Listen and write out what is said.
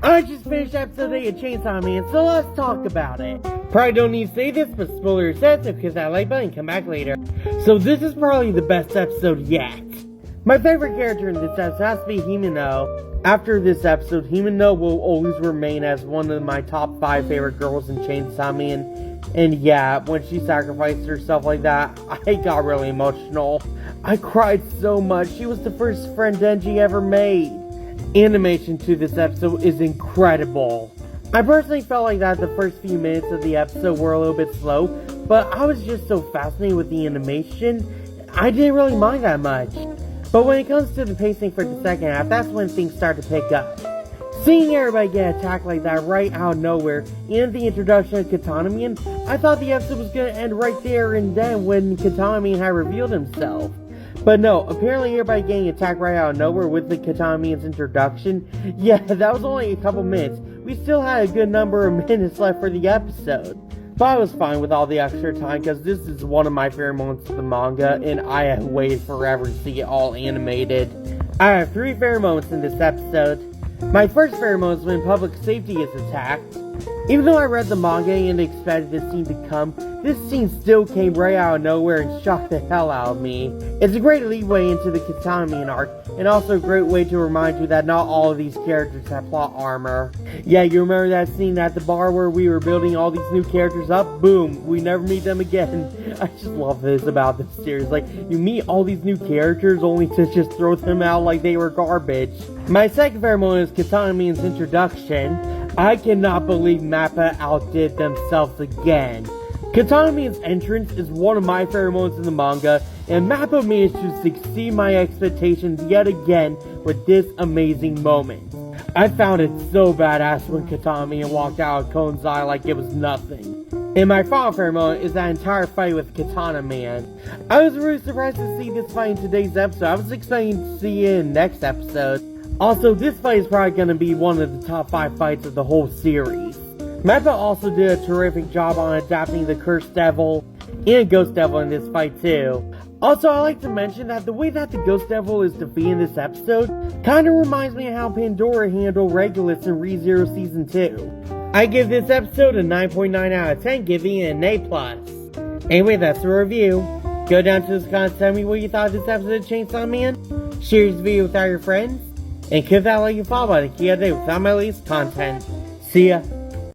I just finished episode 8 of Chainsaw Man, so let's talk about it. Probably don't need to say this, but spoiler sensitive, because that like button, come back later. So this is probably the best episode yet. My favorite character in this episode has to be Himeno. After this episode, Himeno will always remain as one of my top 5 favorite girls in Chainsaw Man. And yeah, when she sacrificed herself like that, I got really emotional. I cried so much. She was the first friend Denji ever made. Animation to this episode is incredible. I personally felt like that the first few minutes of the episode were a little bit slow, but I was just so fascinated with the animation, I didn't really mind that much. But when it comes to the pacing for the second half, that's when things start to pick up. Seeing everybody get attacked like that right out of nowhere, and the introduction of Katana-man, I thought the episode was going to end right there and then when Katana-man had revealed himself. But no, apparently everybody getting attacked right out of nowhere with the Katana-man's introduction, yeah, that was only a couple minutes. We still had a good number of minutes left for the episode. But I was fine with all the extra time because this is one of my favorite moments of the manga and I have waited forever to see it all animated. I have 3 favorite moments in this episode. My first favorite moment is when public safety is attacked. Even though I read the manga and expected this scene to come, this scene still came right out of nowhere and shocked the hell out of me. It's a great leeway into the Katana-man arc, and also a great way to remind you that not all of these characters have plot armor. Yeah, you remember that scene at the bar where we were building all these new characters up? Boom, we never meet them again. I just love this about this series. Like, you meet all these new characters only to just throw them out like they were garbage. My second favorite moment is Katana-man's introduction. I cannot believe MAPPA outdid themselves again. Katana-man's entrance is one of my favorite moments in the manga, and MAPPA managed to exceed my expectations yet again with this amazing moment. I found it so badass when Katana-man walked out of Kone's eye like it was nothing. And my final favorite moment is that entire fight with Katana-man. I was really surprised to see this fight in today's episode. I was expecting to see it in next episode. Also, this fight is probably going to be one of the top 5 fights of the whole series. MAPPA also did a terrific job on adapting the Cursed Devil and Ghost Devil in this fight too. Also, I like to mention that the way that the Ghost Devil is defeated in this episode kinda reminds me of how Pandora handled Regulus in ReZero Season 2. I give this episode a 9.9 out of 10, giving it an A+. Anyway, that's the review. Go down to the comments and tell me what you thought of this episode of Chainsaw Man. Share this video with all your friends. And click that like and follow button to keep updated with all my latest content. See ya!